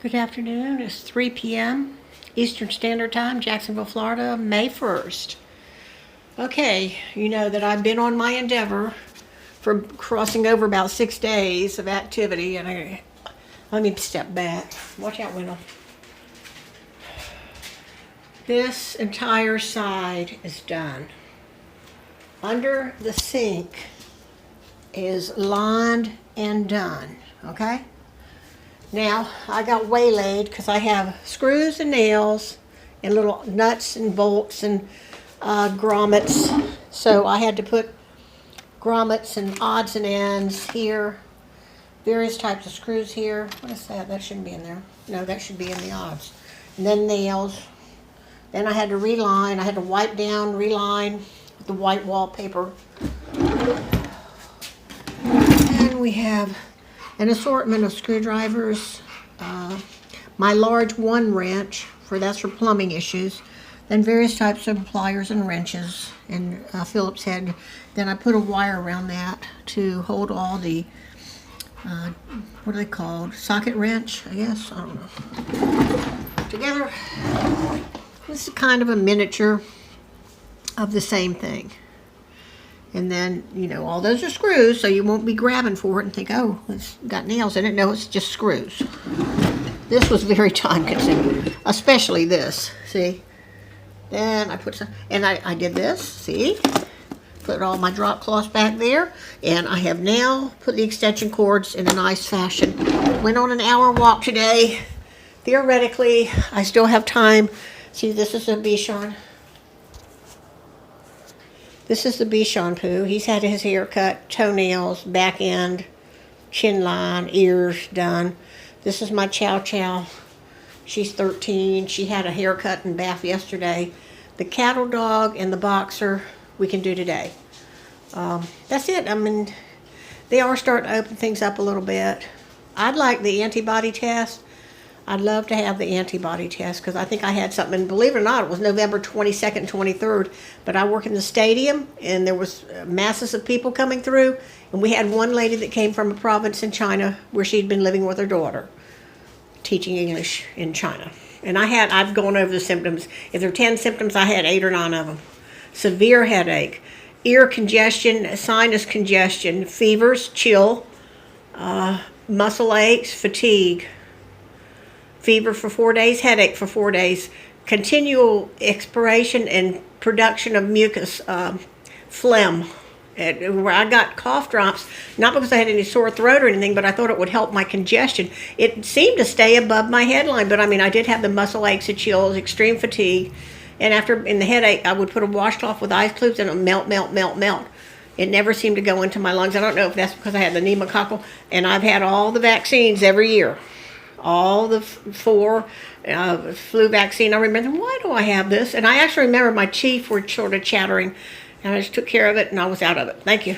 Good afternoon. It's 3 p.m. Eastern Standard Time, Jacksonville, Florida, May 1st. Okay, you know that I've been on my endeavor for crossing over about 6 days of activity, and let me step back. Watch out, Wendell. This entire side is done. Under the sink is lined and done, okay? Now, I got waylaid because I have screws and nails and little nuts and bolts and grommets. So I had to put grommets and odds and ends here. Various types of screws here. What is that? That shouldn't be in there. No, that should be in the odds. And then nails. Then I had to reline. I had to wipe down, reline with the white wallpaper. And we have an assortment of screwdrivers, my large one wrench, that's for plumbing issues, then various types of pliers and wrenches, and Phillips head. Then I put a wire around that to hold all the, what are they called? Socket wrench, I guess? I don't know. Together, this is kind of a miniature of the same thing. And then, you know, all those are screws, so you won't be grabbing for it and think, oh, it's got nails in it. No, it's just screws. This was very time consuming, especially this, see? Then I put some, and I did this, see? Put all my drop cloths back there, and I have now put the extension cords in a nice fashion. Went on an hour walk today. Theoretically, I still have time. See, this is a Bichon. This is the Bichon Poo. He's had his hair cut, toenails, back end, chin line, ears done. This is my Chow Chow. She's 13. She had a haircut and bath yesterday. The cattle dog and the boxer we can do today. That's it. I mean, they are starting to open things up a little bit. I'd like the antibody test. I'd love to have the antibody test because I think I had something, and believe it or not, it was November 22nd and 23rd, but I work in the stadium, and there was masses of people coming through, and we had one lady that came from a province in China where she'd been living with her daughter, teaching English in China. And I've gone over the symptoms. If there are 10 symptoms, I had 8 or 9 of them. Severe headache, ear congestion, sinus congestion, fevers, chill, muscle aches, fatigue, fever for 4 days, headache for 4 days, continual expiration and production of mucus, phlegm. Where I got cough drops, not because I had any sore throat or anything, but I thought it would help my congestion. It seemed to stay above my headline, but I mean, I did have the muscle aches and chills, extreme fatigue, and in the headache, I would put a washcloth with ice cubes and it would melt, melt, melt, melt. It never seemed to go into my lungs. I don't know if that's because I had the pneumococcal, and I've had all the vaccines every year. All the 4 flu vaccine. I remember, why do I have this? And I actually remember my teeth were sort of chattering, and I just took care of it, and I was out of it. Thank you.